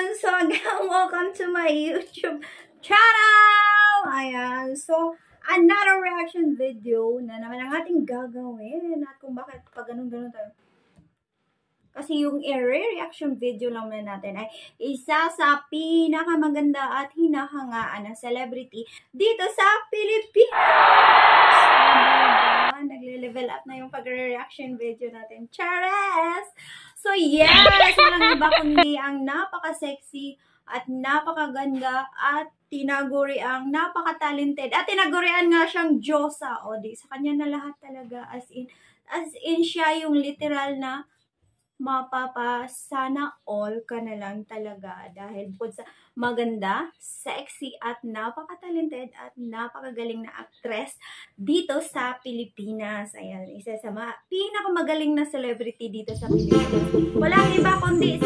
Ayan, so again, welcome to my YouTube channel! Ayan, so another reaction video na naman ang ating gagawin at kung bakit pag ganun-ganun tayo. Kasi yung reaction video lang na natin ay isa sa pinakamaganda at hinahangaan na celebrity dito sa Pilipinas. Nagle-level up na yung pag-reaction video natin. Chares! So yes! Walang iba kundi ang napaka-sexy at napakaganda at tinaguriang napaka-talented. At tinagurian nga siyang Diyosa. O di, sa kanya na lahat talaga. As in siya yung literal na mapapasana all ka na lang talaga dahil bukod sa maganda, sexy at napaka-talented at napakagaling na actress dito sa Pilipinas. Ayan, isa sa pinakamagaling na celebrity dito sa Pilipinas. Walang iba kundi